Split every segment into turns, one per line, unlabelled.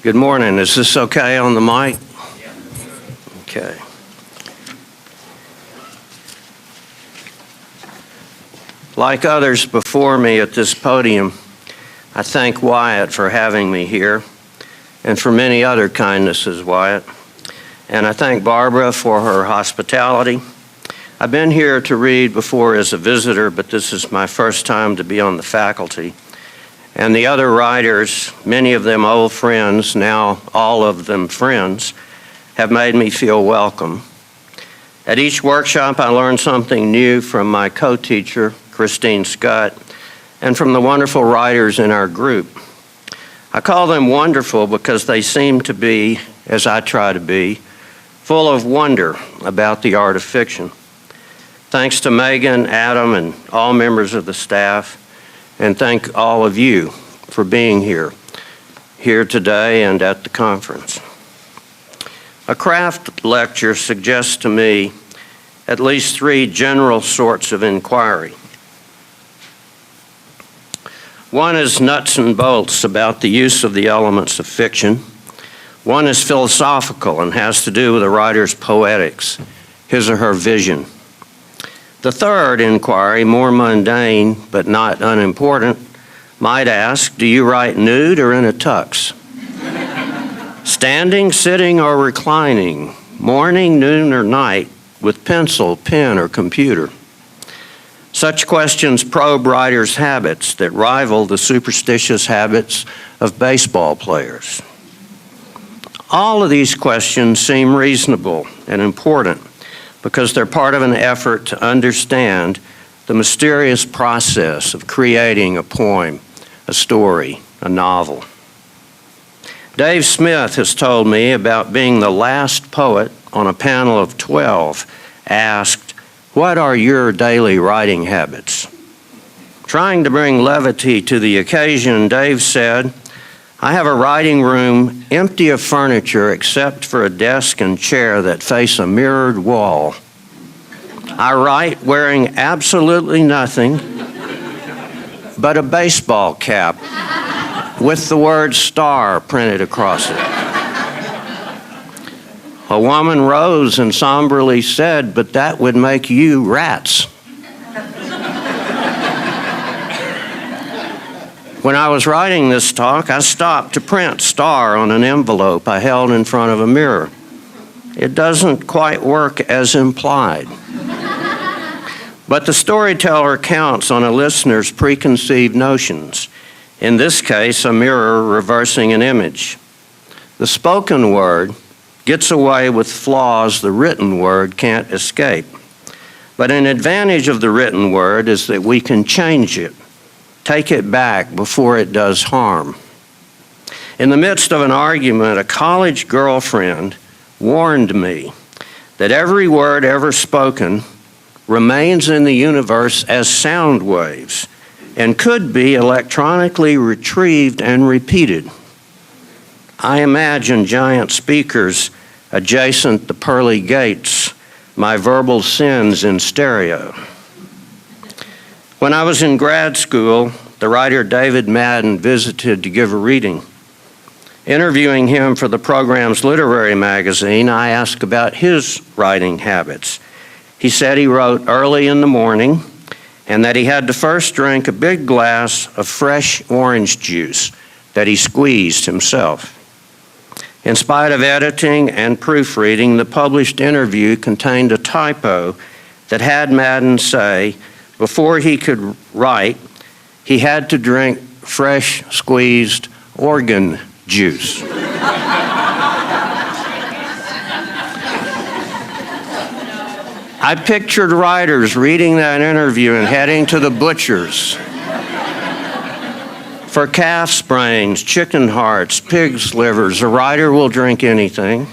Good morning. Is this okay on the mic? Okay. Like others before me at this podium, I thank Wyatt for having me here and for many other kindnesses, Wyatt. And I thank Barbara for her hospitality. I've been here to read before as a visitor, but this is my first time to be on the faculty. And the other writers, many of them old friends, now all of them friends, have made me feel welcome. At each workshop, I learned something new from my co-teacher, Christine Scott, and from the wonderful writers in our group. I call them wonderful because they seem to be, as I try to be, full of wonder about the art of fiction. Thanks to Megan, Adam, and all members of the staff, and thank all of you for being here today and at the conference. A craft lecture suggests to me at least three general sorts of inquiry. One is nuts and bolts about the use of the elements of fiction. One is philosophical and has to do with a writer's poetics, his or her vision. The third inquiry, more mundane but not unimportant, might ask, do you write nude or in a tux? Standing, sitting, or reclining, morning, noon, or night, with pencil, pen, or computer? Such questions probe writers' habits that rival the superstitious habits of baseball players. All of these questions seem reasonable and important because they're part of an effort to understand the mysterious process of creating a poem, a story, a novel. Dave Smith has told me about being the last poet on a panel of 12 asked, "What are your daily writing habits?" Trying to bring levity to the occasion, Dave said, "I have a writing room empty of furniture except for a desk and chair that face a mirrored wall. I write wearing absolutely nothing but a baseball cap with the word star printed across it." A woman rose and somberly said, "But that would make you rats." When I was writing this talk, I stopped to print star on an envelope I held in front of a mirror. It doesn't quite work as implied. But the storyteller counts on a listener's preconceived notions. In this case, a mirror reversing an image. The spoken word gets away with flaws the written word can't escape. But an advantage of the written word is that we can change it, take it back before it does harm. In the midst of an argument, a college girlfriend warned me that every word ever spoken remains in the universe as sound waves and could be electronically retrieved and repeated. I imagine giant speakers adjacent the pearly gates, my verbal sins in stereo. When I was in grad school, the writer David Madden visited to give a reading. Interviewing him for the program's literary magazine, I asked about his writing habits. He said he wrote early in the morning and that he had to first drink a big glass of fresh orange juice that he squeezed himself. In spite of editing and proofreading, the published interview contained a typo that had Madden say before he could write, he had to drink fresh squeezed organ juice. I pictured writers reading that interview and heading to the butcher's for calf's brains, chicken hearts, pig's livers. A writer will drink anything,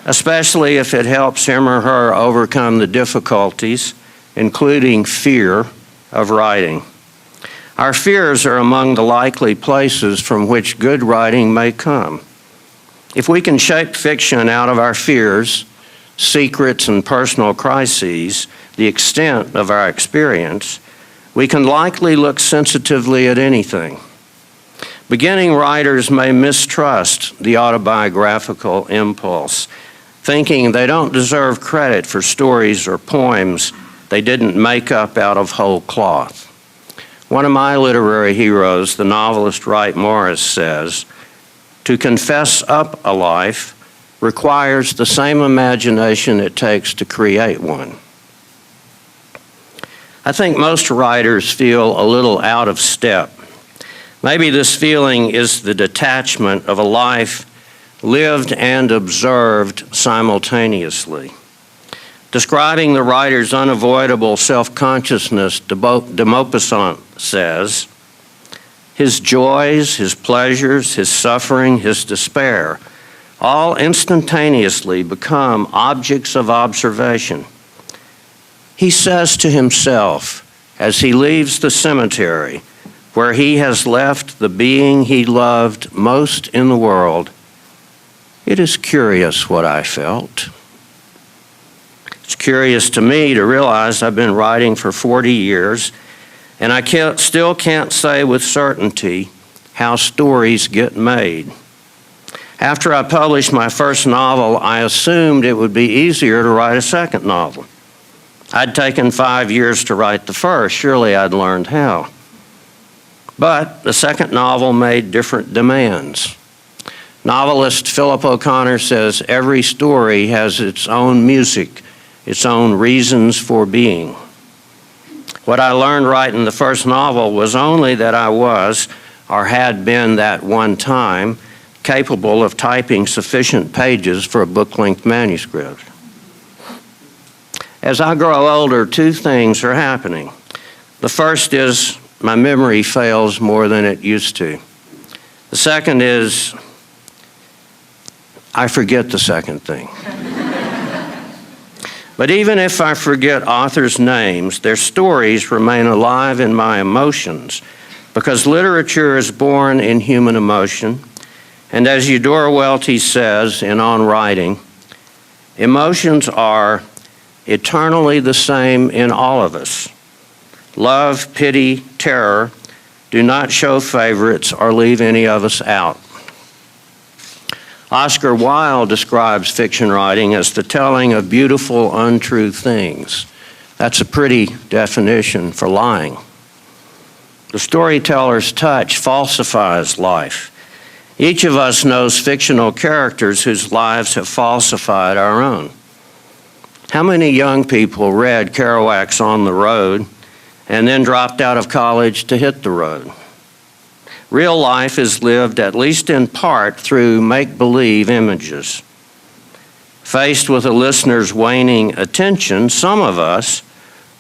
especially if it helps him or her overcome the difficulties, including fear of writing. Our fears are among the likely places from which good writing may come. If we can shape fiction out of our fears, secrets, and personal crises, the extent of our experience, we can likely look sensitively at anything. Beginning writers may mistrust the autobiographical impulse, thinking they don't deserve credit for stories or poems they didn't make up out of whole cloth. One of my literary heroes, the novelist Wright Morris, says, "To confess up a life requires the same imagination it takes to create one." I think most writers feel a little out of step. Maybe this feeling is the detachment of a life lived and observed simultaneously. Describing the writer's unavoidable self-consciousness, de Maupassant says, "His joys, his pleasures, his suffering, his despair, all instantaneously become objects of observation. He says to himself, as he leaves the cemetery, where he has left the being he loved most in the world, 'It is curious what I felt.' It's curious to me to realize I've been writing for 40 years, and I still can't say with certainty how stories get made. After I published my first novel, I assumed it would be easier to write a second novel. I'd taken 5 years to write the first. Surely I'd learned how. But the second novel made different demands. Novelist Philip O'Connor says every story has its own music, its own reasons for being. What I learned writing the first novel was only that I was, or had been that one time, capable of typing sufficient pages for a book-length manuscript. As I grow older, two things are happening. The first is my memory fails more than it used to. The second is I forget the second thing. But even if I forget authors' names, their stories remain alive in my emotions, because literature is born in human emotion. And as Eudora Welty says in On Writing, emotions are eternally the same in all of us. Love, pity, terror do not show favorites or leave any of us out. Oscar Wilde describes fiction writing as the telling of beautiful, untrue things. That's a pretty definition for lying. The storyteller's touch falsifies life. Each of us knows fictional characters whose lives have falsified our own. How many young people read Kerouac's On the Road and then dropped out of college to hit the road? Real life is lived, at least in part, through make-believe images. Faced with a listener's waning attention, some of us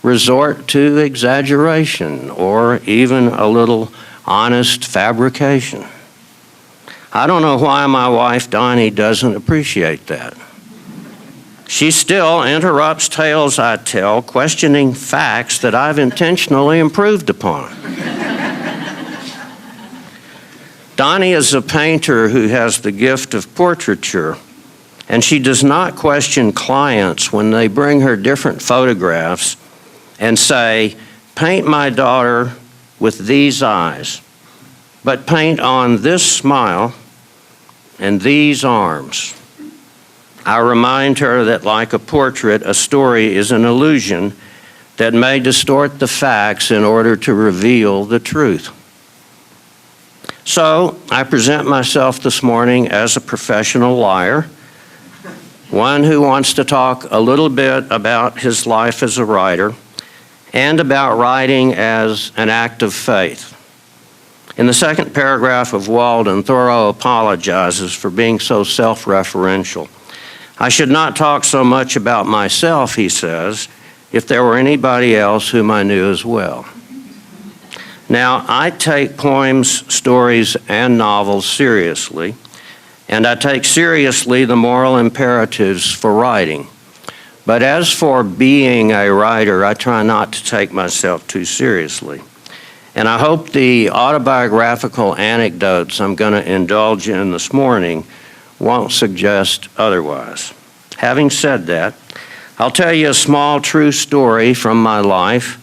resort to exaggeration or even a little honest fabrication. I don't know why my wife, Donnie, doesn't appreciate that. She still interrupts tales I tell, questioning facts that I've intentionally improved upon. Donnie is a painter who has the gift of portraiture, and she does not question clients when they bring her different photographs and say, "Paint my daughter with these eyes, but paint on this smile and these arms." I remind her that, like a portrait, a story is an illusion that may distort the facts in order to reveal the truth. So I present myself this morning as a professional liar, one who wants to talk a little bit about his life as a writer and about writing as an act of faith. In the second paragraph of Walden, Thoreau apologizes for being so self-referential. "I should not talk so much about myself," he says, "if there were anybody else whom I knew as well." Now, I take poems, stories, and novels seriously, and I take seriously the moral imperatives for writing. But as for being a writer, I try not to take myself too seriously. And I hope the autobiographical anecdotes I'm going to indulge in this morning won't suggest otherwise. Having said that, I'll tell you a small true story from my life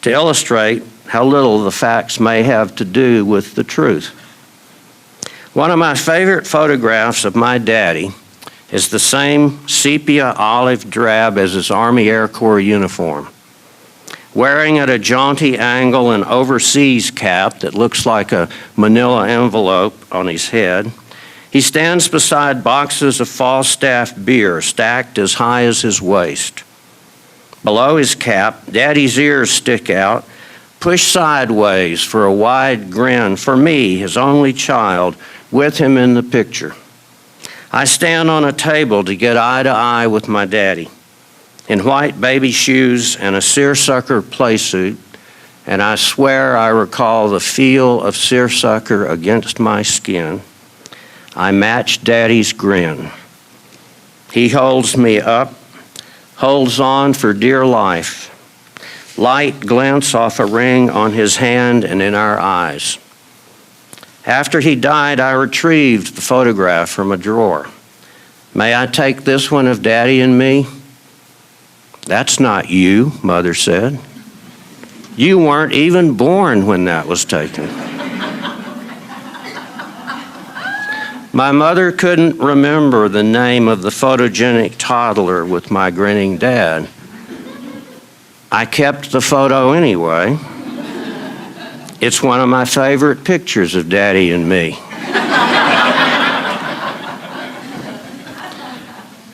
to illustrate how little the facts may have to do with the truth. One of my favorite photographs of my daddy is the same sepia olive drab as his Army Air Corps uniform. Wearing at a jaunty angle an overseas cap that looks like a manila envelope on his head, he stands beside boxes of Falstaff beer stacked as high as his waist. Below his cap, Daddy's ears stick out, pushed sideways for a wide grin for me, his only child, with him in the picture. I stand on a table to get eye to eye with my daddy, in white baby shoes and a seersucker playsuit, and I swear I recall the feel of seersucker against my skin. I match Daddy's grin. He holds me up, holds on for dear life. Light glints off a ring on his hand and in our eyes. After he died, I retrieved the photograph from a drawer. May I take this one of Daddy and me? That's not you, Mother said. You weren't even born when that was taken. My mother couldn't remember the name of the photogenic toddler with my grinning dad. I kept the photo anyway. It's one of my favorite pictures of Daddy and me.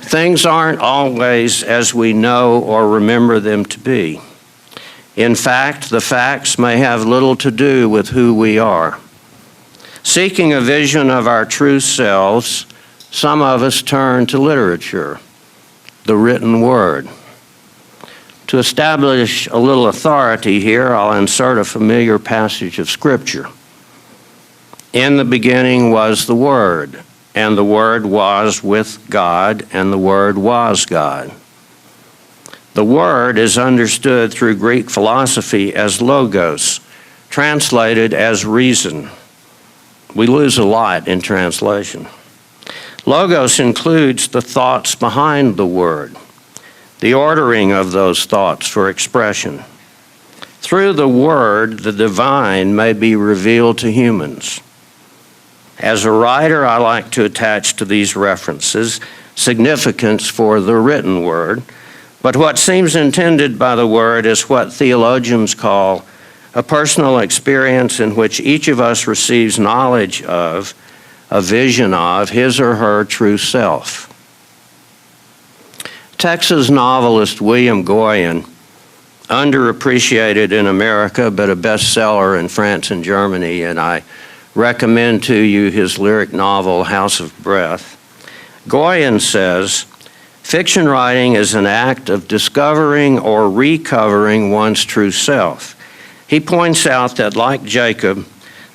Things aren't always as we know or remember them to be. In fact, the facts may have little to do with who we are. Seeking a vision of our true selves, some of us turn to literature, the written word. To establish a little authority here, I'll insert a familiar passage of Scripture. In the beginning was the Word, and the Word was with God, and the Word was God. The Word is understood through Greek philosophy as logos, translated as reason. We lose a lot in translation. Logos includes the thoughts behind the Word, the ordering of those thoughts for expression. Through the Word, the divine may be revealed to humans. As a writer, I like to attach to these references significance for the written Word, but what seems intended by the Word is what theologians call a personal experience in which each of us receives knowledge of, a vision of, his or her true self. Texas novelist William Goyen, underappreciated in America but a bestseller in France and Germany, and I recommend to you his lyric novel House of Breath. Goyen says, fiction writing is an act of discovering or recovering one's true self. He points out that, like Jacob,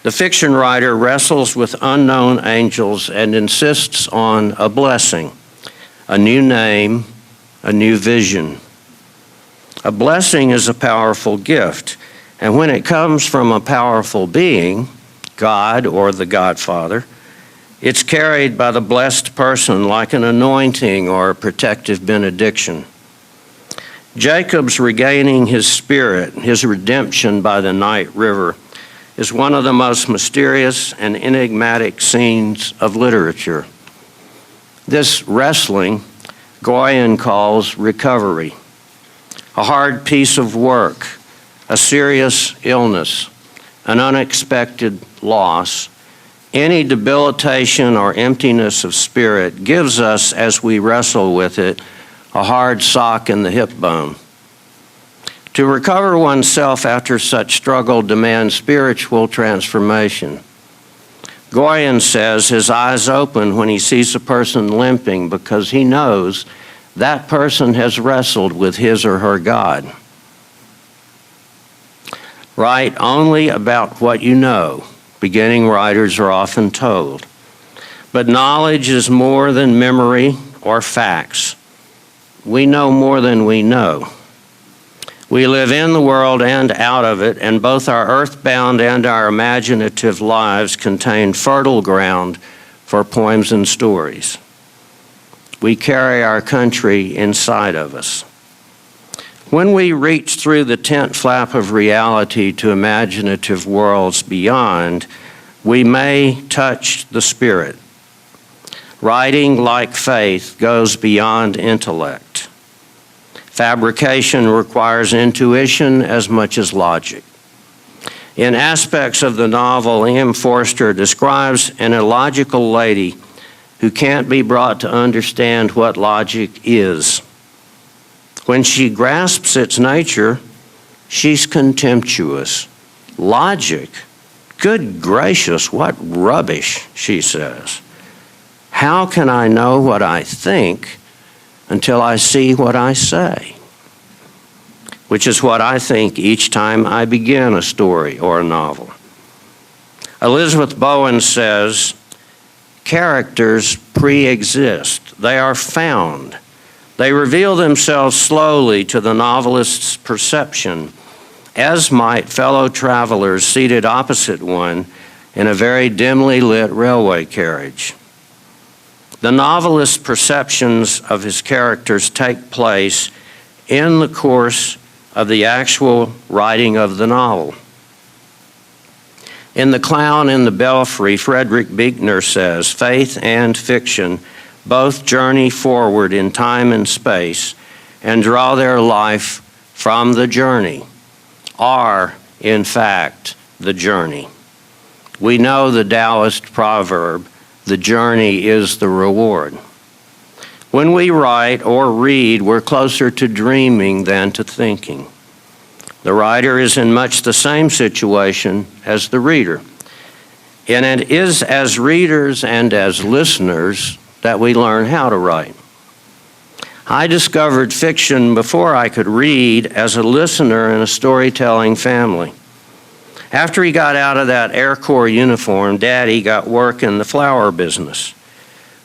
the fiction writer wrestles with unknown angels and insists on a blessing, a new name, a new vision. A blessing is a powerful gift, and when it comes from a powerful being, God or the Godfather, it's carried by the blessed person like an anointing or a protective benediction. Jacob's regaining his spirit, his redemption by the night river, is one of the most mysterious and enigmatic scenes of literature. This wrestling, Goyen calls recovery. A hard piece of work, a serious illness, an unexpected loss, any debilitation or emptiness of spirit gives us, as we wrestle with it, a hard sock in the hip bone. To recover oneself after such struggle demands spiritual transformation. Goyen says his eyes open when he sees a person limping because he knows that person has wrestled with his or her God. Write only about what you know, beginning writers are often told. But knowledge is more than memory or facts. We know more than we know. We live in the world and out of it, and both our earthbound and our imaginative lives contain fertile ground for poems and stories. We carry our country inside of us. When we reach through the tent flap of reality to imaginative worlds beyond, we may touch the Spirit. Writing, like faith, goes beyond intellect. Fabrication requires intuition as much as logic. In aspects of the novel, M. Forster describes an illogical lady who can't be brought to understand what logic is. When she grasps its nature, she's contemptuous. Logic? Good gracious, what rubbish, she says. How can I know what I think until I see what I say? Which is what I think each time I begin a story or a novel. Elizabeth Bowen says, characters pre-exist. They are found. They reveal themselves slowly to the novelist's perception, as might fellow travelers seated opposite one in a very dimly lit railway carriage. The novelist's perceptions of his characters take place in the course of the actual writing of the novel. In The Clown in the Belfry, Frederick Buechner says, faith and fiction both journey forward in time and space and draw their life from the journey, are, in fact, the journey. We know the Taoist proverb, the journey is the reward. When we write or read, we're closer to dreaming than to thinking. The writer is in much the same situation as the reader. And it is as readers and as listeners that we learn how to write. I discovered fiction before I could read as a listener in a storytelling family. After he got out of that Air Corps uniform, Daddy got work in the flower business.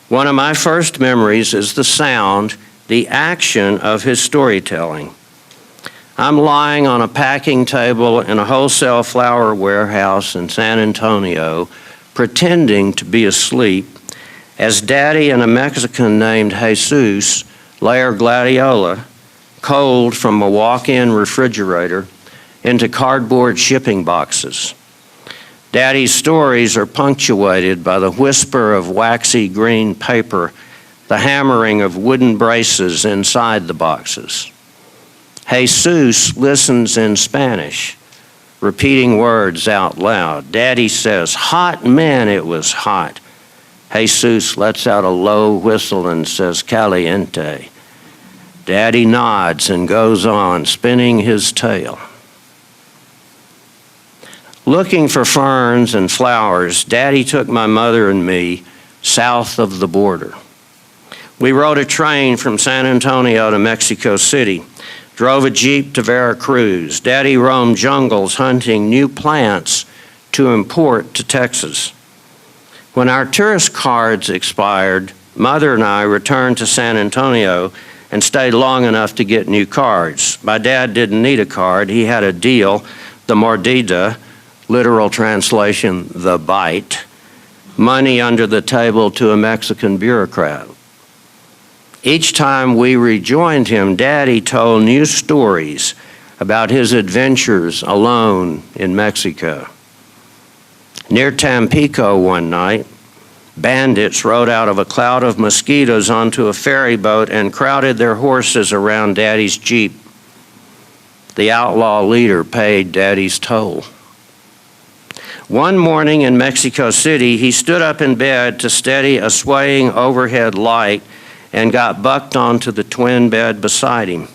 One of my first memories is the sound, the action of his storytelling. I'm lying on a packing table in a wholesale flower warehouse in San Antonio, pretending to be asleep, as Daddy and a Mexican named Jesus layer gladiola, cold from a walk-in refrigerator, into cardboard shipping boxes. Daddy's stories are punctuated by the whisper of waxy green paper, the hammering of wooden braces inside the boxes. Jesus listens in Spanish, repeating words out loud. Daddy says, hot, man, it was hot. Jesus lets out a low whistle and says, caliente. Daddy nods and goes on, spinning his tail. Looking for ferns and flowers, Daddy took my mother and me south of the border. We rode a train from San Antonio to Mexico City, drove a Jeep to Veracruz. Daddy roamed jungles hunting new plants to import to Texas. When our tourist cards expired, Mother and I returned to San Antonio and stayed long enough to get new cards. My dad didn't need a card. He had a deal, the mordida, literal translation, the bite, money under the table to a Mexican bureaucrat. Each time we rejoined him, Daddy told new stories about his adventures alone in Mexico. Near Tampico one night, bandits rode out of a cloud of mosquitoes onto a ferry boat and crowded their horses around Daddy's Jeep. The outlaw leader paid Daddy's toll. One morning in Mexico City, he stood up in bed to steady a swaying overhead light and got bucked onto the twin bed beside him.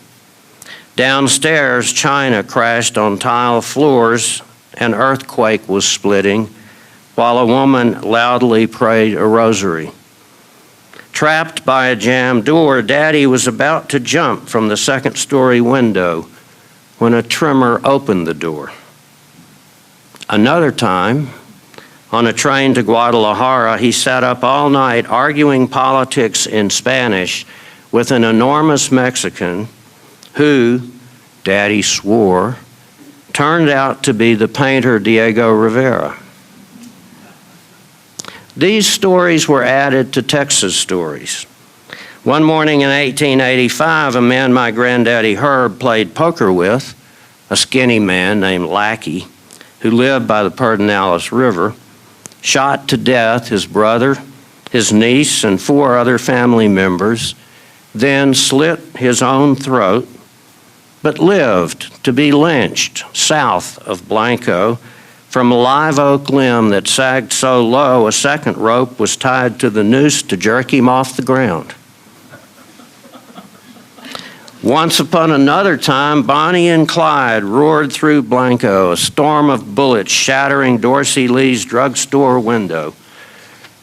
Downstairs, china crashed on tile floors, an earthquake was splitting, while a woman loudly prayed a rosary. Trapped by a jammed door, Daddy was about to jump from the second-story window when a tremor opened the door. Another time, on a train to Guadalajara, he sat up all night arguing politics in Spanish with an enormous Mexican who, Daddy swore, turned out to be the painter Diego Rivera. These stories were added to Texas stories. One morning in 1885, a man my granddaddy Herb played poker with, a skinny man named Lackey, who lived by the Pedernales River, shot to death his brother, his niece, and 4 other family members, then slit his own throat, but lived to be lynched south of Blanco from a live oak limb that sagged so low a second rope was tied to the noose to jerk him off the ground. Once upon another time, Bonnie and Clyde roared through Blanco, a storm of bullets shattering Dorsey Lee's drugstore window,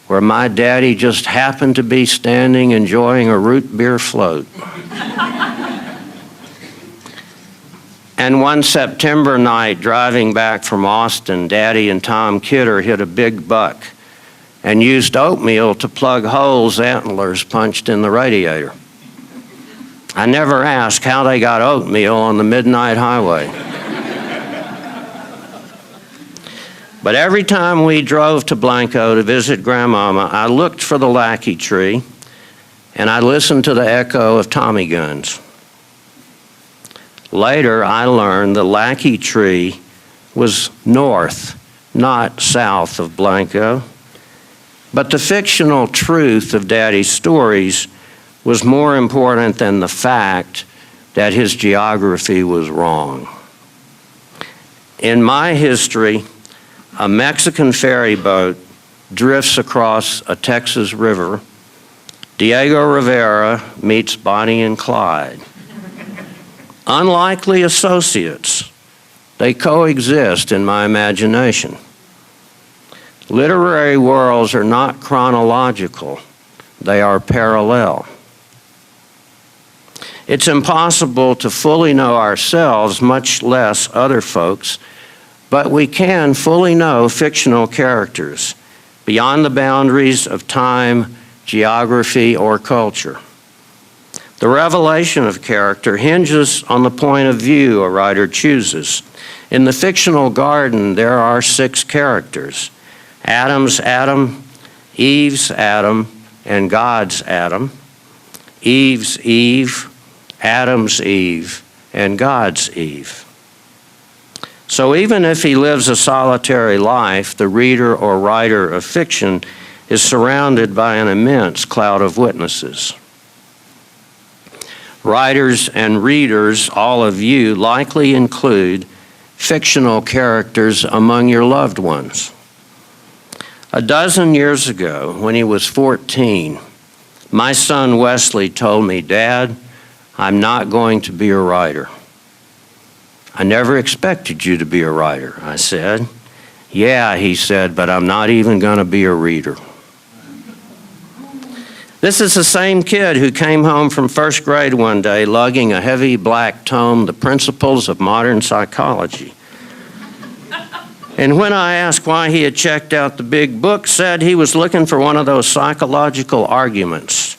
where my daddy just happened to be standing enjoying a root beer float. And one September night, driving back from Austin, Daddy and Tom Kidder hit a big buck and used oatmeal to plug holes antlers punched in the radiator. I never asked how they got oatmeal on the midnight highway. But every time we drove to Blanco to visit Grandmama, I looked for the lackey tree and I listened to the echo of Tommy guns. Later, I learned the lackey tree was north, not south of Blanco. But the fictional truth of Daddy's stories was more important than the fact that his geography was wrong. In my history, a Mexican ferry boat drifts across a Texas river. Diego Rivera meets Bonnie and Clyde. Unlikely associates, they coexist in my imagination. Literary worlds are not chronological, they are parallel. It's impossible to fully know ourselves, much less other folks, but we can fully know fictional characters beyond the boundaries of time, geography, or culture. The revelation of character hinges on the point of view a writer chooses. In the fictional garden, there are 6 characters: Adam's Adam, Eve's Adam, and God's Adam, Eve's Eve, Adam's Eve, and God's Eve. So even if he lives a solitary life, the reader or writer of fiction is surrounded by an immense cloud of witnesses. Writers and readers, all of you, likely include fictional characters among your loved ones. A dozen years ago, when he was 14, my son Wesley told me, "Dad, I'm not going to be a writer." "I never expected you to be a writer," I said. "Yeah," he said, "but I'm not even going to be a reader." This is the same kid who came home from first grade one day lugging a heavy black tome, The Principles of Modern Psychology. And when I asked why he had checked out the big book, said he was looking for one of those psychological arguments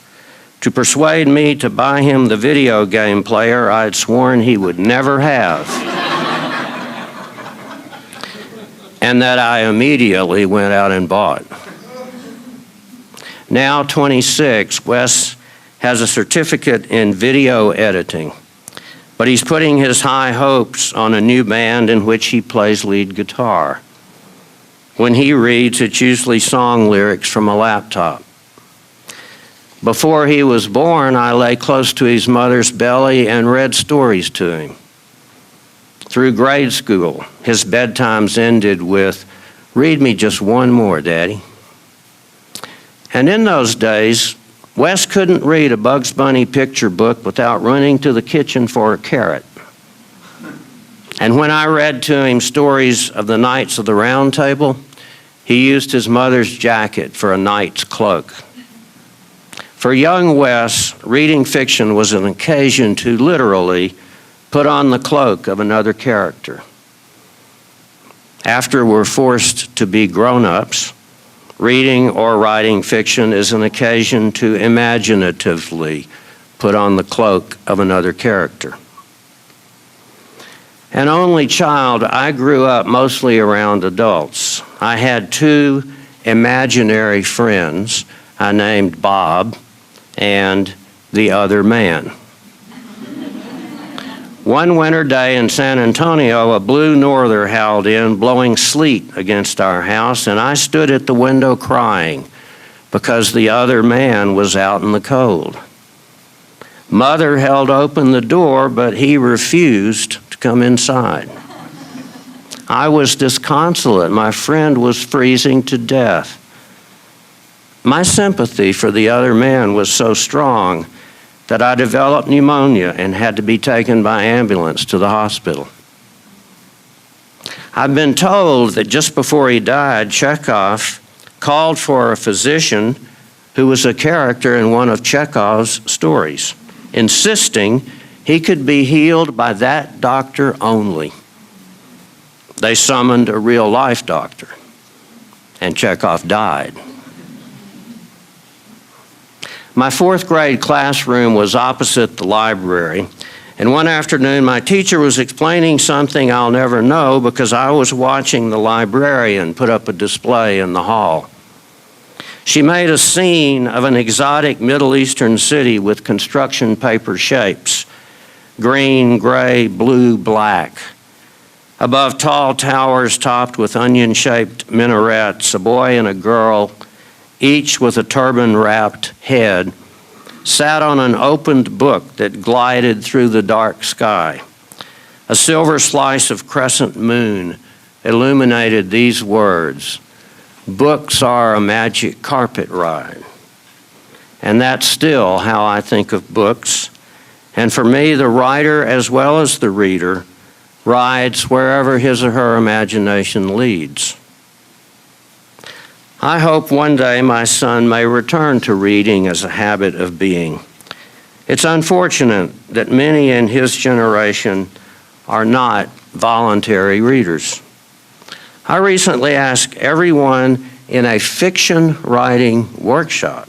to persuade me to buy him the video game player I'd sworn he would never have. And that I immediately went out and bought. Now 26, Wes has a certificate in video editing, but he's putting his high hopes on a new band in which he plays lead guitar. When he reads, it's usually song lyrics from a laptop. Before he was born, I lay close to his mother's belly and read stories to him. Through grade school, his bedtimes ended with, "Read me just one more, Daddy." And in those days, Wes couldn't read a Bugs Bunny picture book without running to the kitchen for a carrot. And when I read to him stories of the Knights of the Round Table, he used his mother's jacket for a knight's cloak. For young Wes, reading fiction was an occasion to literally put on the cloak of another character. After we're forced to be grown-ups, reading or writing fiction is an occasion to imaginatively put on the cloak of another character. An only child, I grew up mostly around adults. I had 2 imaginary friends I named Bob and the other man. One winter day in San Antonio, a blue norther howled in, blowing sleet against our house, and I stood at the window crying because the other man was out in the cold. Mother held open the door, but he refused to come inside. I was disconsolate. My friend was freezing to death. My sympathy for the other man was so strong that I developed pneumonia and had to be taken by ambulance to the hospital. I've been told that just before he died, Chekhov called for a physician who was a character in one of Chekhov's stories, insisting he could be healed by that doctor only. They summoned a real-life doctor, and Chekhov died. My fourth grade classroom was opposite the library, and one afternoon my teacher was explaining something I'll never know because I was watching the librarian put up a display in the hall. She made a scene of an exotic Middle Eastern city with construction paper shapes: green, gray, blue, black. Above tall towers topped with onion-shaped minarets, a boy and a girl, each with a turban-wrapped head, sat on an opened book that glided through the dark sky. A silver slice of crescent moon illuminated these words: "Books are a magic carpet ride." And that's still how I think of books. And for me, the writer as well as the reader rides wherever his or her imagination leads. I hope one day my son may return to reading as a habit of being. It's unfortunate that many in his generation are not voluntary readers. I recently asked everyone in a fiction writing workshop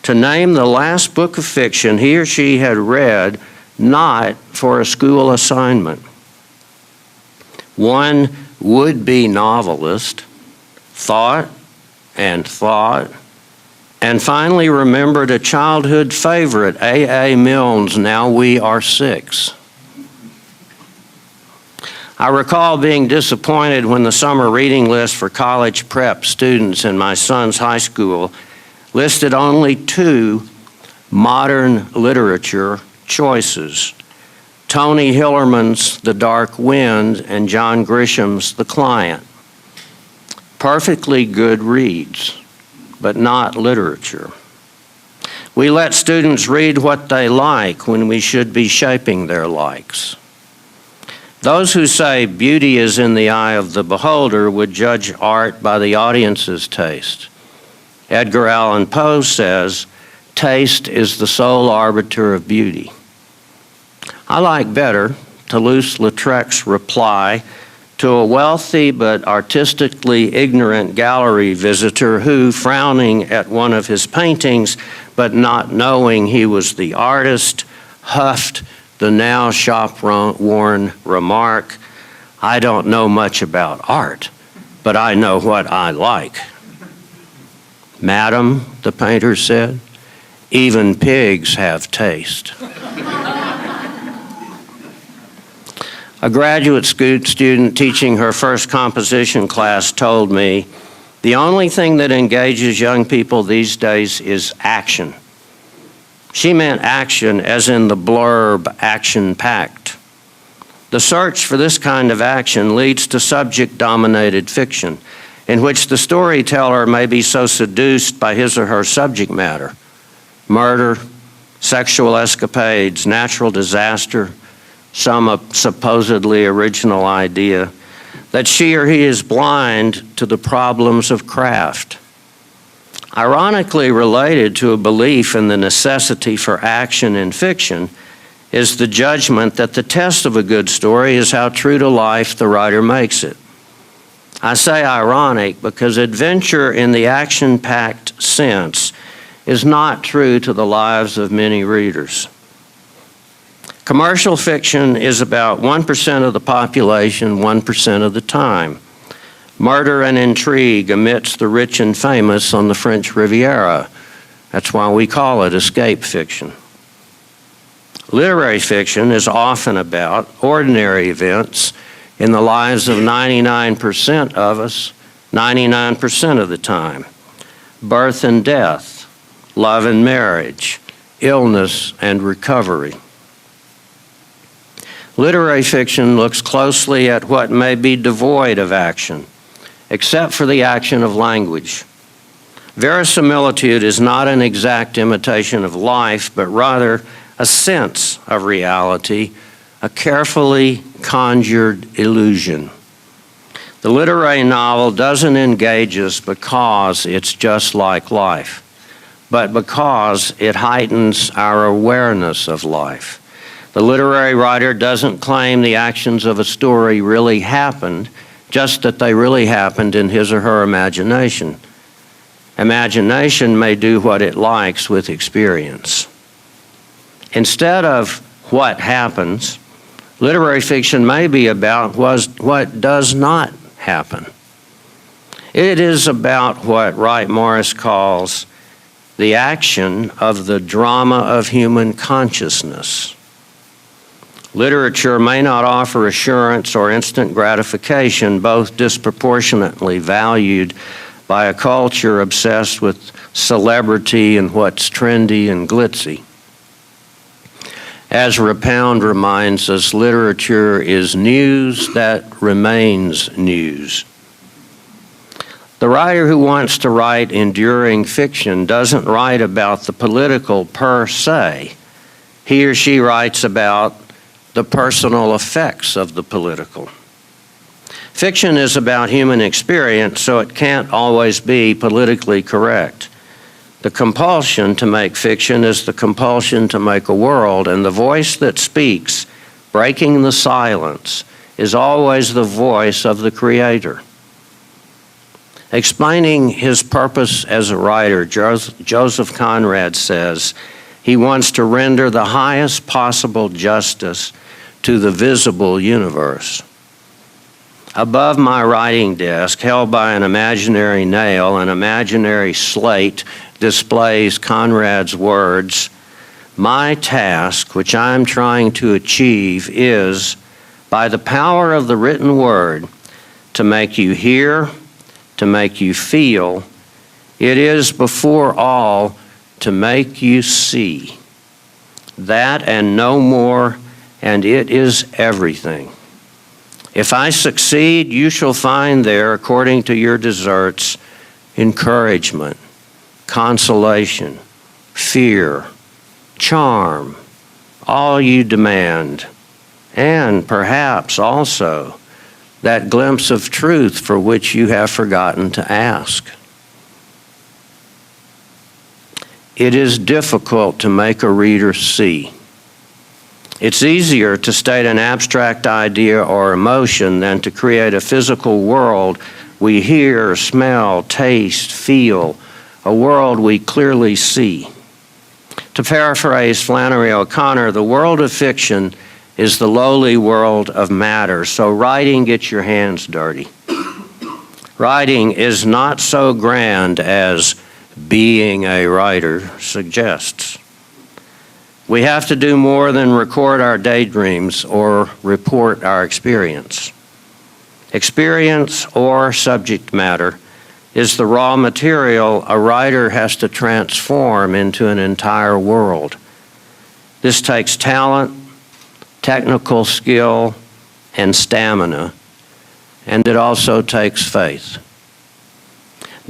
to name the last book of fiction he or she had read not for a school assignment. One would-be novelist thought, and finally remembered a childhood favorite, A.A. Milne's Now We Are Six. I recall being disappointed when the summer reading list for college prep students in my son's high school listed only 2 modern literature choices: Tony Hillerman's The Dark Wind and John Grisham's The Client. Perfectly good reads, but not literature. We let students read what they like when we should be shaping their likes. Those who say beauty is in the eye of the beholder would judge art by the audience's taste. Edgar Allan Poe says, "Taste is the sole arbiter of beauty." I like better Toulouse-Lautrec's reply to a wealthy but artistically ignorant gallery visitor who, frowning at one of his paintings but not knowing he was the artist, huffed the now shop-worn remark, "I don't know much about art, but I know what I like." "Madam," the painter said, "even pigs have taste." A graduate student teaching her first composition class told me, "The only thing that engages young people these days is action." She meant action as in the blurb action-packed. The search for this kind of action leads to subject-dominated fiction, in which the storyteller may be so seduced by his or her subject matter, murder, sexual escapades, natural disaster, some supposedly original idea, that she or he is blind to the problems of craft. Ironically related to a belief in the necessity for action in fiction is the judgment that the test of a good story is how true to life the writer makes it. I say ironic because adventure in the action-packed sense is not true to the lives of many readers. Commercial fiction is about 1% of the population, 1% of the time. Murder and intrigue amidst the rich and famous on the French Riviera. That's why we call it escape fiction. Literary fiction is often about ordinary events in the lives of 99% of us, 99% of the time. Birth and death, love and marriage, illness and recovery. Literary fiction looks closely at what may be devoid of action, except for the action of language. Verisimilitude is not an exact imitation of life, but rather a sense of reality, a carefully conjured illusion. The literary novel doesn't engage us because it's just like life, but because it heightens our awareness of life. The literary writer doesn't claim the actions of a story really happened, just that they really happened in his or her imagination. Imagination may do what it likes with experience. Instead of what happens, literary fiction may be about what does not happen. It is about what Wright Morris calls the action of the drama of human consciousness. Literature may not offer assurance or instant gratification, both disproportionately valued by a culture obsessed with celebrity and what's trendy and glitzy. As Rapound reminds us, literature is news that remains news. The writer who wants to write enduring fiction doesn't write about the political per se. He or she writes about the personal effects of the political. Fiction is about human experience, so it can't always be politically correct. The compulsion to make fiction is the compulsion to make a world, and the voice that speaks, breaking the silence, is always the voice of the creator. Explaining his purpose as a writer, Joseph Conrad says, he wants to render the highest possible justice to the visible universe. Above my writing desk, held by an imaginary nail, an imaginary slate displays Conrad's words, "My task, which I'm trying to achieve, is, by the power of the written word, to make you hear, to make you feel. It is, before all, to make you see. That and no more, and it is everything. If I succeed, you shall find there, according to your deserts, encouragement, consolation, fear, charm, all you demand, and perhaps also that glimpse of truth for which you have forgotten to ask." It is difficult to make a reader see. It's easier to state an abstract idea or emotion than to create a physical world we hear, smell, taste, feel, a world we clearly see. To paraphrase Flannery O'Connor, the world of fiction is the lowly world of matter, so writing gets your hands dirty. Writing is not so grand as being a writer suggests. We have to do more than record our daydreams or report our experience. Experience or subject matter is the raw material a writer has to transform into an entire world. This takes talent, technical skill, and stamina, and it also takes faith.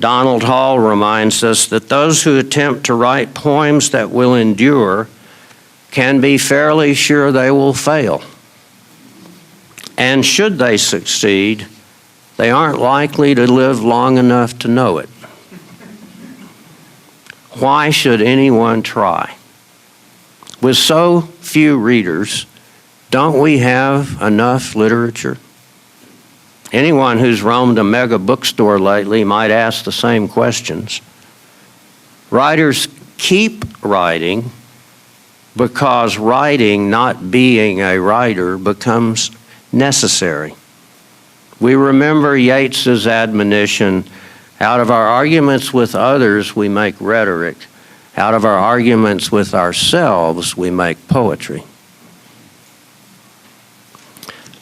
Donald Hall reminds us that those who attempt to write poems that will endure can be fairly sure they will fail. And should they succeed, they aren't likely to live long enough to know it. Why should anyone try? With so few readers, don't we have enough literature? Anyone who's roamed a mega bookstore lately might ask the same questions. Writers keep writing because writing, not being a writer, becomes necessary. We remember Yeats's admonition, "Out of our arguments with others we make rhetoric, Out of our arguments with ourselves, we make poetry.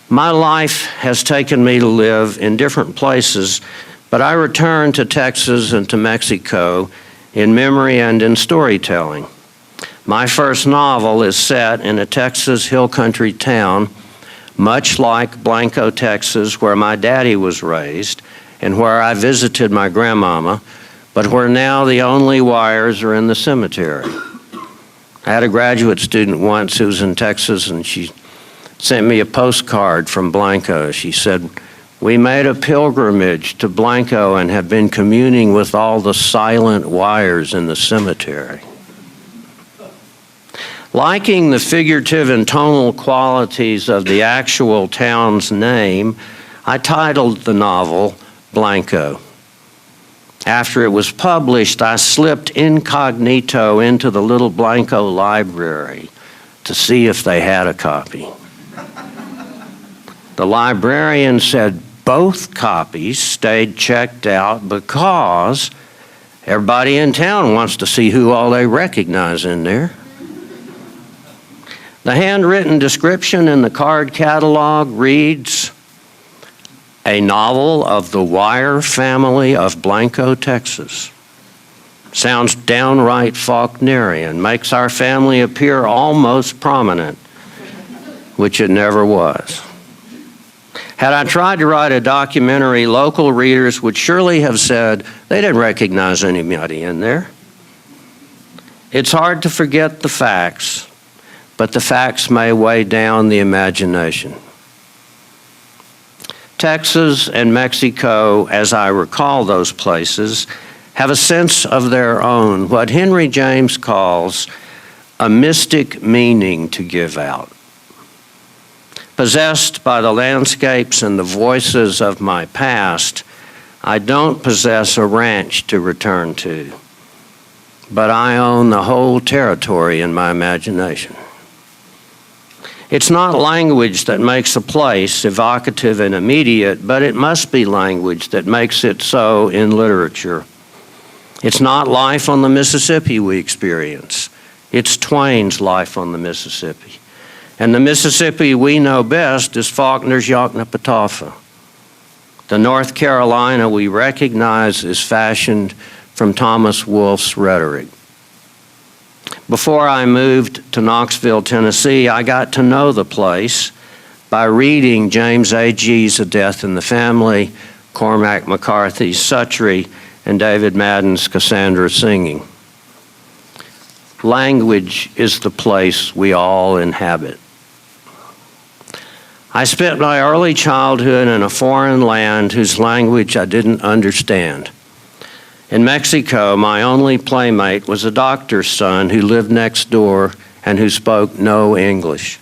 My life has taken me to live in different places, but I return to Texas and to Mexico in memory and in storytelling. My first novel is set in a Texas hill country town, much like Blanco, Texas, where my daddy was raised and where I visited my grandmama, but where now the only Wiers are in the cemetery. I had a graduate student once who was in Texas, and she sent me a postcard from Blanco. She said, "We made a pilgrimage to Blanco and have been communing with all the silent Wiers in the cemetery." Liking the figurative and tonal qualities of the actual town's name, I titled the novel Blanco. After it was published, I slipped incognito into the little Blanco library to see if they had a copy. The librarian said both copies stayed checked out because everybody in town wants to see who all they recognize in there. The handwritten description in the card catalog reads, "A novel of the Wier family of Blanco, Texas." Sounds downright Faulknerian, makes our family appear almost prominent, which it never was. Had I tried to write a documentary, local readers would surely have said they didn't recognize anybody in there. It's hard to forget the facts, but the facts may weigh down the imagination. Texas and Mexico, as I recall those places, have a sense of their own, what Henry James calls a mystic meaning to give out. Possessed by the landscapes and the voices of my past, I don't possess a ranch to return to, but I own the whole territory in my imagination. It's not language that makes a place evocative and immediate, but it must be language that makes it so in literature. It's not life on the Mississippi we experience. It's Twain's life on the Mississippi. And the Mississippi we know best is Faulkner's Yoknapatawpha. The North Carolina we recognize is fashioned from Thomas Wolfe's rhetoric. Before I moved to Knoxville, Tennessee, I got to know the place by reading James Agee's A Death in the Family, Cormac McCarthy's Suttree, and David Madden's Cassandra Singing. Language is the place we all inhabit. I spent my early childhood in a foreign land whose language I didn't understand. In Mexico, my only playmate was a doctor's son who lived next door and who spoke no English.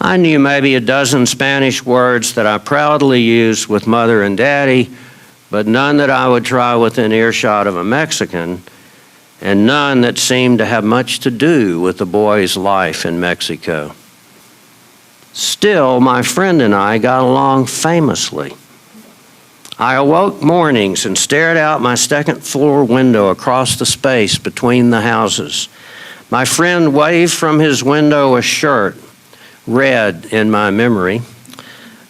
I knew maybe a dozen Spanish words that I proudly used with Mother and Daddy, but none that I would try within earshot of a Mexican, and none that seemed to have much to do with the boy's life in Mexico. Still, my friend and I got along famously. I awoke mornings and stared out my second-floor window across the space between the houses. My friend waved from his window a shirt, red in my memory,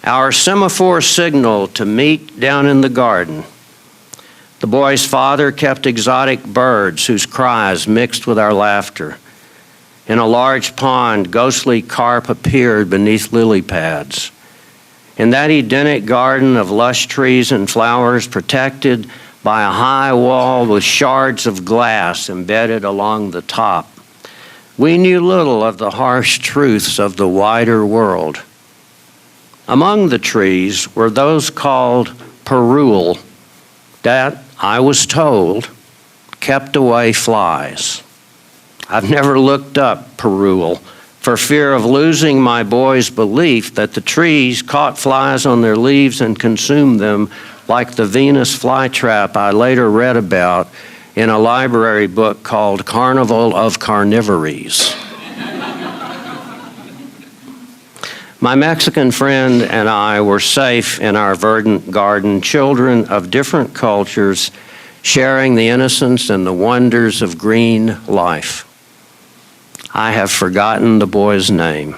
our semaphore signal to meet down in the garden. The boy's father kept exotic birds whose cries mixed with our laughter. In a large pond, ghostly carp appeared beneath lily pads. In that Edenic garden of lush trees and flowers protected by a high wall with shards of glass embedded along the top, we knew little of the harsh truths of the wider world. Among the trees were those called perul that, I was told, kept away flies. I've never looked up perul for fear of losing my boy's belief that the trees caught flies on their leaves and consumed them like the Venus flytrap I later read about in a library book called Carnival of Carnivorous. My Mexican friend and I were safe in our verdant garden, children of different cultures, sharing the innocence and the wonders of green life. I have forgotten the boy's name.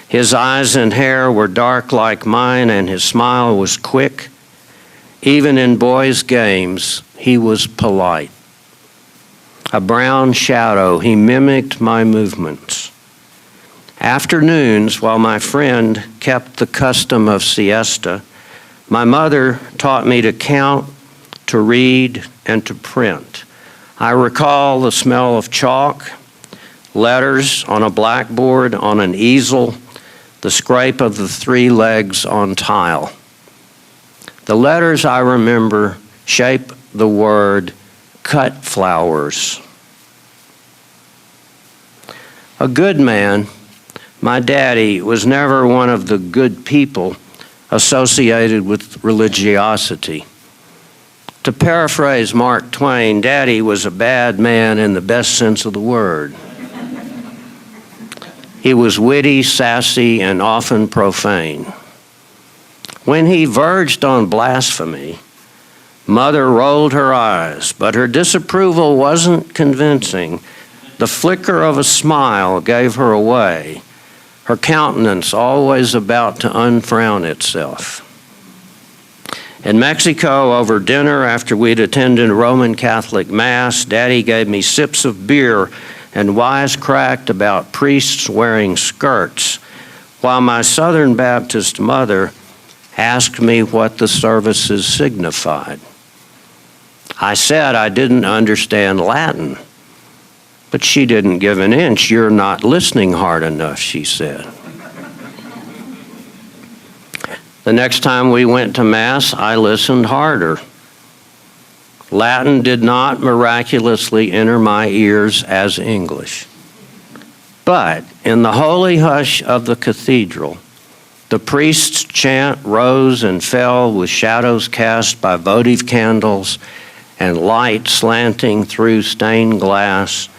His eyes and hair were dark like mine, and his smile was quick. Even in boys' games, he was polite. A brown shadow, he mimicked my movements. Afternoons, while my friend kept the custom of siesta, my mother taught me to count, to read, and to print. I recall the smell of chalk, letters on a blackboard, on an easel, the scrape of the three legs on tile. The letters I remember shape the word cut flowers. A good man, my daddy, was never one of the good people associated with religiosity. To paraphrase Mark Twain, Daddy was a bad man in the best sense of the word. He was witty, sassy, and often profane. When he verged on blasphemy, Mother rolled her eyes, but her disapproval wasn't convincing. The flicker of a smile gave her away, her countenance always about to unfrown itself. In Mexico, over dinner, after we'd attended Roman Catholic Mass, Daddy gave me sips of beer and wisecracked about priests wearing skirts, while my Southern Baptist mother asked me what the services signified. I said I didn't understand Latin, but she didn't give an inch. You're not listening hard enough, she said. The next time we went to Mass, I listened harder. Latin did not miraculously enter my ears as English. But in the holy hush of the cathedral, the priest's chant rose and fell with shadows cast by votive candles and light slanting through stained glass.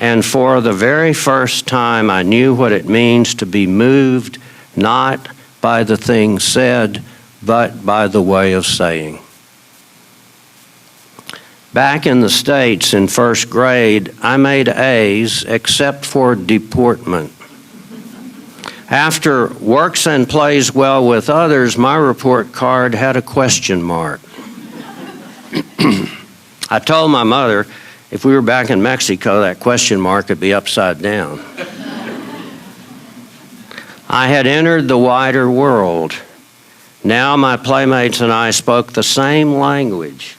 And for the very first time, I knew what it means to be moved not by the thing said, but by the way of saying. Back in the States in first grade, I made A's except for deportment. After works and plays well with others, my report card had a question mark. I told my mother if we were back in Mexico, that question mark would be upside down. I had entered the wider world. Now my playmates and I spoke the same language,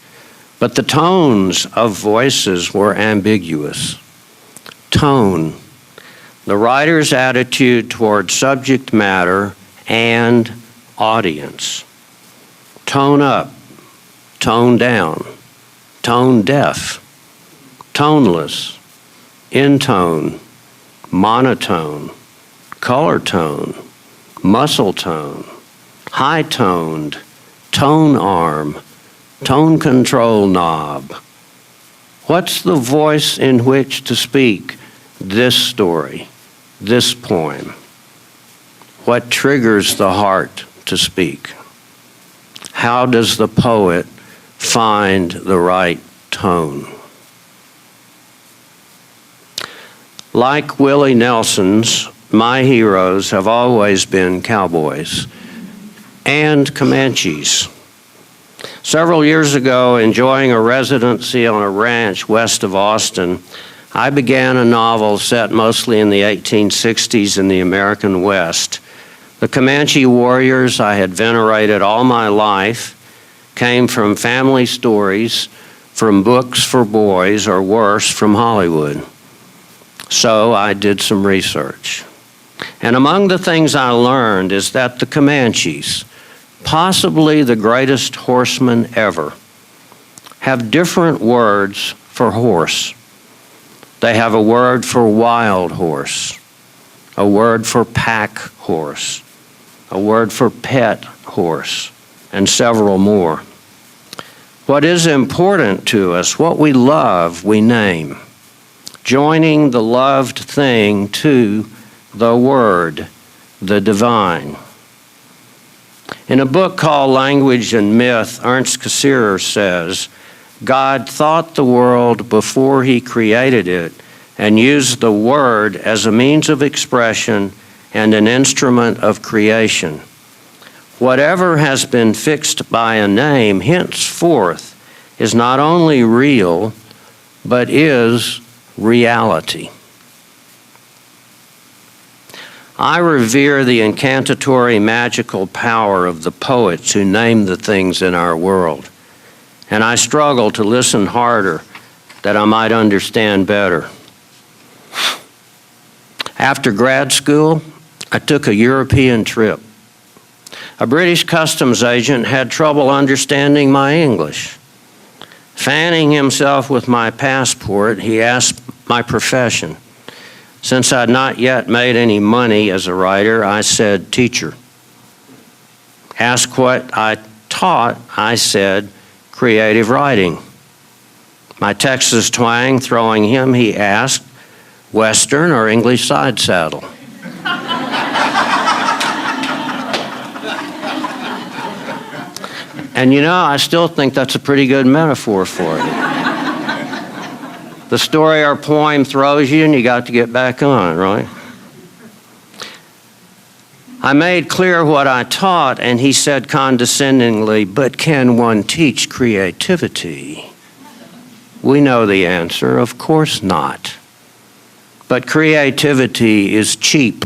but the tones of voices were ambiguous. Tone, the writer's attitude toward subject matter and audience. Tone up, tone down, tone deaf, toneless, intone, monotone, color tone, muscle tone, high-toned, tone arm, tone control knob. What's the voice in which to speak this story, this poem? What triggers the heart to speak? How does the poet find the right tone? Like Willie Nelson's, my heroes have always been cowboys and Comanches. Several years ago, enjoying a residency on a ranch west of Austin, I began a novel set mostly in the 1860s in the American West. The Comanche warriors I had venerated all my life came from family stories, from books for boys, or worse, from Hollywood. So I did some research. And among the things I learned is that the Comanches, possibly the greatest horsemen ever, have different words for horse. They have a word for wild horse, a word for pack horse, a word for pet horse, and several more. What is important to us, what we love, we name, joining the loved thing to the word, the divine. In a book called Language and Myth, Ernst Cassirer says, God thought the world before he created it and used the word as a means of expression and an instrument of creation. Whatever has been fixed by a name henceforth is not only real, but is reality. I revere the incantatory magical power of the poets who name the things in our world, and I struggle to listen harder that I might understand better. After grad school, I took a European trip. A British customs agent had trouble understanding my English. Fanning himself with my passport, he asked my profession. Since I'd not yet made any money as a writer, I said, teacher. Asked what I taught, I said, creative writing. My Texas twang throwing him, he asked, Western or English side saddle? And you know, I still think that's a pretty good metaphor for it. The story or poem throws you and you got to get back on, right? I made clear what I taught, and he said condescendingly, but can one teach creativity? We know the answer, of course not. But creativity is cheap.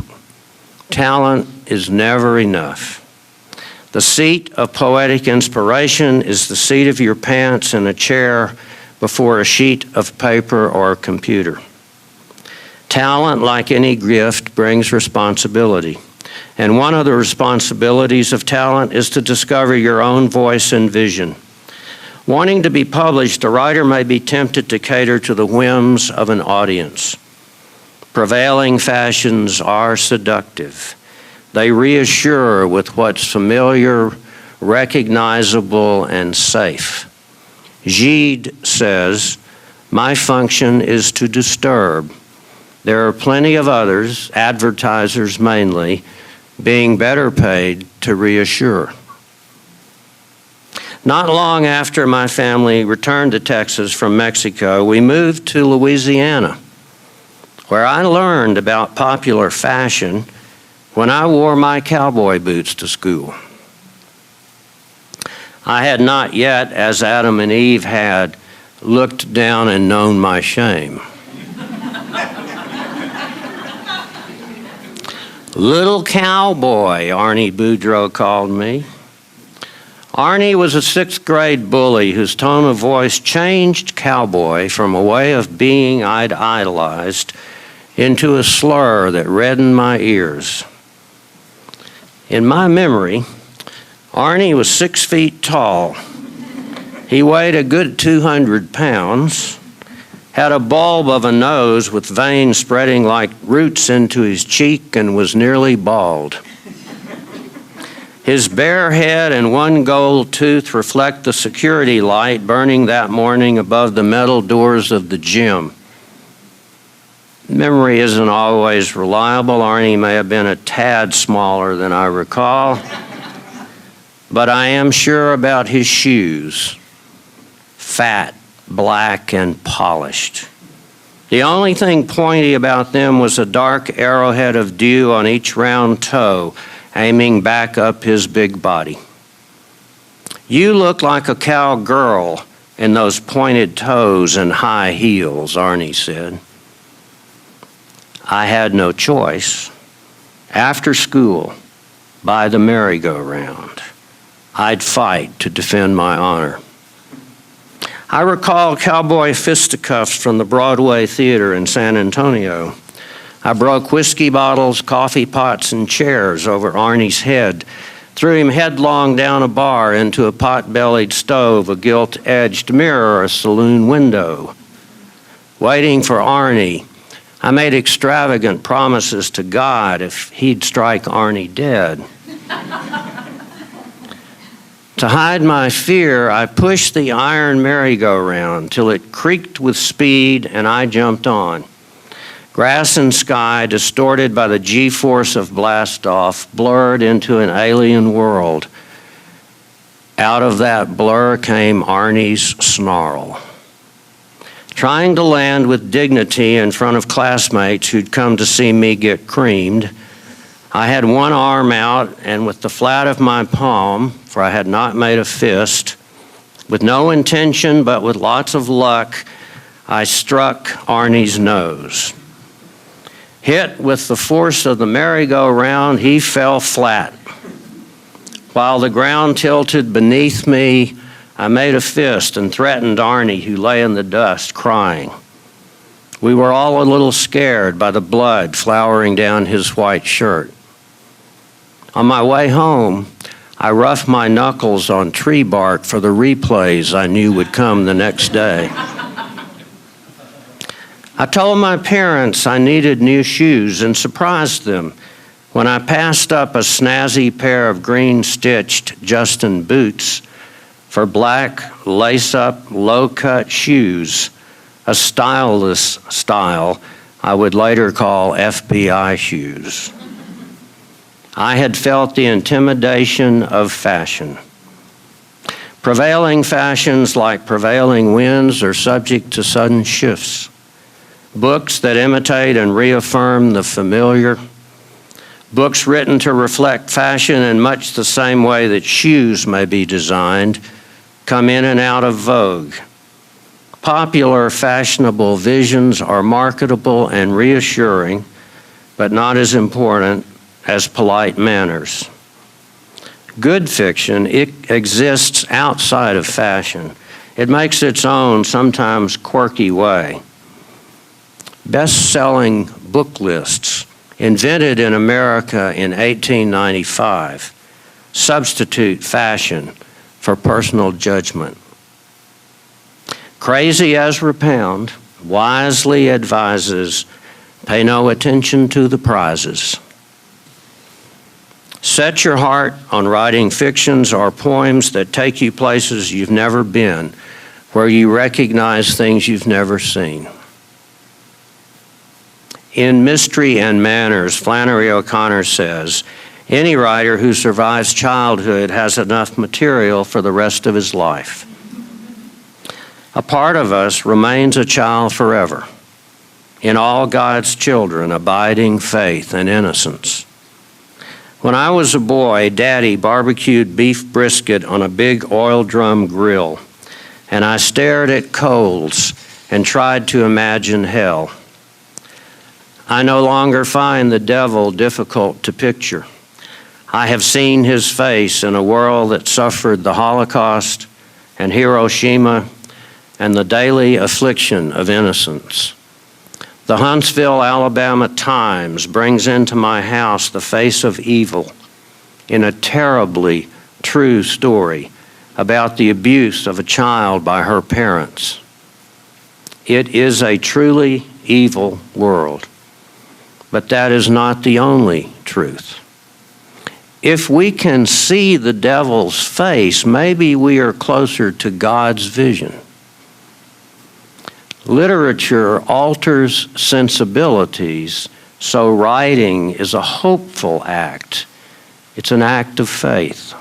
Talent is never enough. The seat of poetic inspiration is the seat of your pants in a chair before a sheet of paper or a computer. Talent, like any gift, brings responsibility. And one of the responsibilities of talent is to discover your own voice and vision. Wanting to be published, a writer may be tempted to cater to the whims of an audience. Prevailing fashions are seductive. They reassure with what's familiar, recognizable, and safe. Gide says, my function is to disturb. There are plenty of others, advertisers mainly, being better paid to reassure. Not long after my family returned to Texas from Mexico, we moved to Louisiana, where I learned about popular fashion when I wore my cowboy boots to school. I had not yet, as Adam and Eve had, looked down and known my shame. Little cowboy, Arnie Boudreaux called me. Arnie was a sixth grade bully whose tone of voice changed cowboy from a way of being I'd idolized into a slur that reddened my ears. In my memory, Arnie was 6 feet tall. He weighed a good 200 pounds, had a bulb of a nose with veins spreading like roots into his cheek, and was nearly bald. His bare head and one gold tooth reflect the security light burning that morning above the metal doors of the gym. Memory isn't always reliable. Arnie may have been a tad smaller than I recall, but I am sure about his shoes. Fat, black, and polished. The only thing pointy about them was a dark arrowhead of dew on each round toe, aiming back up his big body. You look like a cowgirl in those pointed toes and high heels, Arnie said. I had no choice. After school, by the merry-go-round, I'd fight to defend my honor. I recall cowboy fisticuffs from the Broadway Theater in San Antonio. I broke whiskey bottles, coffee pots, and chairs over Arnie's head, threw him headlong down a bar into a pot-bellied stove, a gilt-edged mirror, a saloon window. Waiting for Arnie, I made extravagant promises to God if he'd strike Arnie dead. To hide my fear, I pushed the iron merry-go-round till it creaked with speed and I jumped on. Grass and sky, distorted by the G-force of blast-off, blurred into an alien world. Out of that blur came Arnie's snarl. Trying to land with dignity in front of classmates who'd come to see me get creamed, I had one arm out, and with the flat of my palm, for I had not made a fist, with no intention but with lots of luck, I struck Arnie's nose. Hit with the force of the merry-go-round, he fell flat. While the ground tilted beneath me, I made a fist and threatened Arnie, who lay in the dust, crying. We were all a little scared by the blood flowering down his white shirt. On my way home, I roughed my knuckles on tree bark for the replays I knew would come the next day. I told my parents I needed new shoes and surprised them when I passed up a snazzy pair of green-stitched Justin boots for black, lace-up, low-cut shoes, a styleless style I would later call FBI shoes. I had felt the intimidation of fashion. Prevailing fashions, like prevailing winds, are subject to sudden shifts. Books that imitate and reaffirm the familiar. Books written to reflect fashion in much the same way that shoes may be designed, come in and out of vogue. Popular, fashionable visions are marketable and reassuring, but not as important as polite manners. Good fiction, it exists outside of fashion. It makes its own, sometimes quirky way. Best-selling book lists, invented in America in 1895, substitute fashion for personal judgment. Crazy Ezra Pound wisely advises, pay no attention to the prizes. Set your heart on writing fictions or poems that take you places you've never been, where you recognize things you've never seen. In Mystery and Manners, Flannery O'Connor says, any writer who survives childhood has enough material for the rest of his life. A part of us remains a child forever, in all God's children abiding faith and innocence. When I was a boy, Daddy barbecued beef brisket on a big oil drum grill, and I stared at coals and tried to imagine hell. I no longer find the devil difficult to picture. I have seen his face in a world that suffered the Holocaust and Hiroshima and the daily affliction of innocence. The Huntsville, Alabama Times brings into my house the face of evil in a terribly true story about the abuse of a child by her parents. It is a truly evil world, but that is not the only truth. If we can see the devil's face, maybe we are closer to God's vision. Literature alters sensibilities, so writing is a hopeful act. It's an act of faith.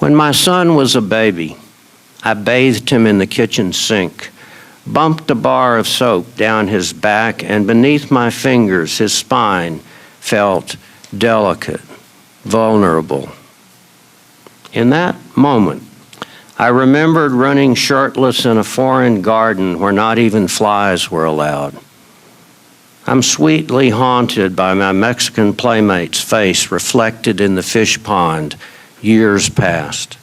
When my son was a baby, I bathed him in the kitchen sink, bumped a bar of soap down his back, and beneath my fingers, his spine felt delicate, vulnerable. In that moment, I remembered running shirtless in a foreign garden where not even flies were allowed. I'm sweetly haunted by my Mexican playmate's face reflected in the fish pond years past.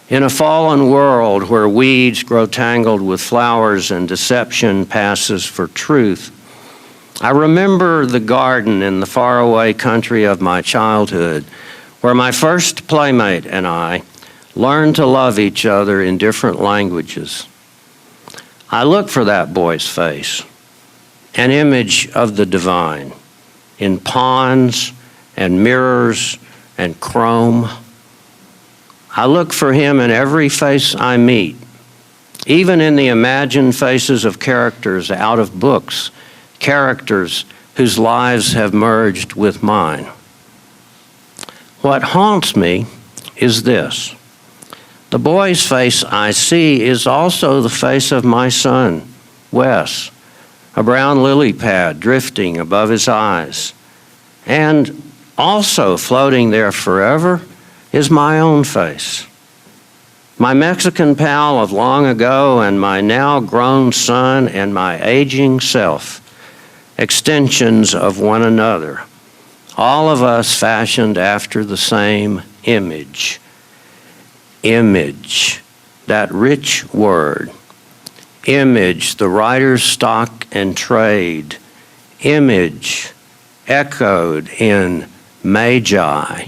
In a fallen world where weeds grow tangled with flowers and deception passes for truth, I remember the garden in the faraway country of my childhood where my first playmate and I learned to love each other in different languages. I look for that boy's face, an image of the divine, in ponds and mirrors and chrome. I look for him in every face I meet, even in the imagined faces of characters out of books, characters whose lives have merged with mine. What haunts me is this. The boy's face I see is also the face of my son, Wes, a brown lily pad drifting above his eyes. And also floating there forever is my own face. My Mexican pal of long ago and my now grown son and my aging self, extensions of one another, all of us fashioned after the same image. Image, that rich word. Image, the writer's stock and trade. Image, echoed in magi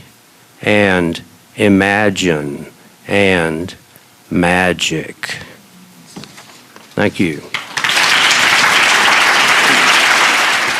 and imagine and magic. Thank you.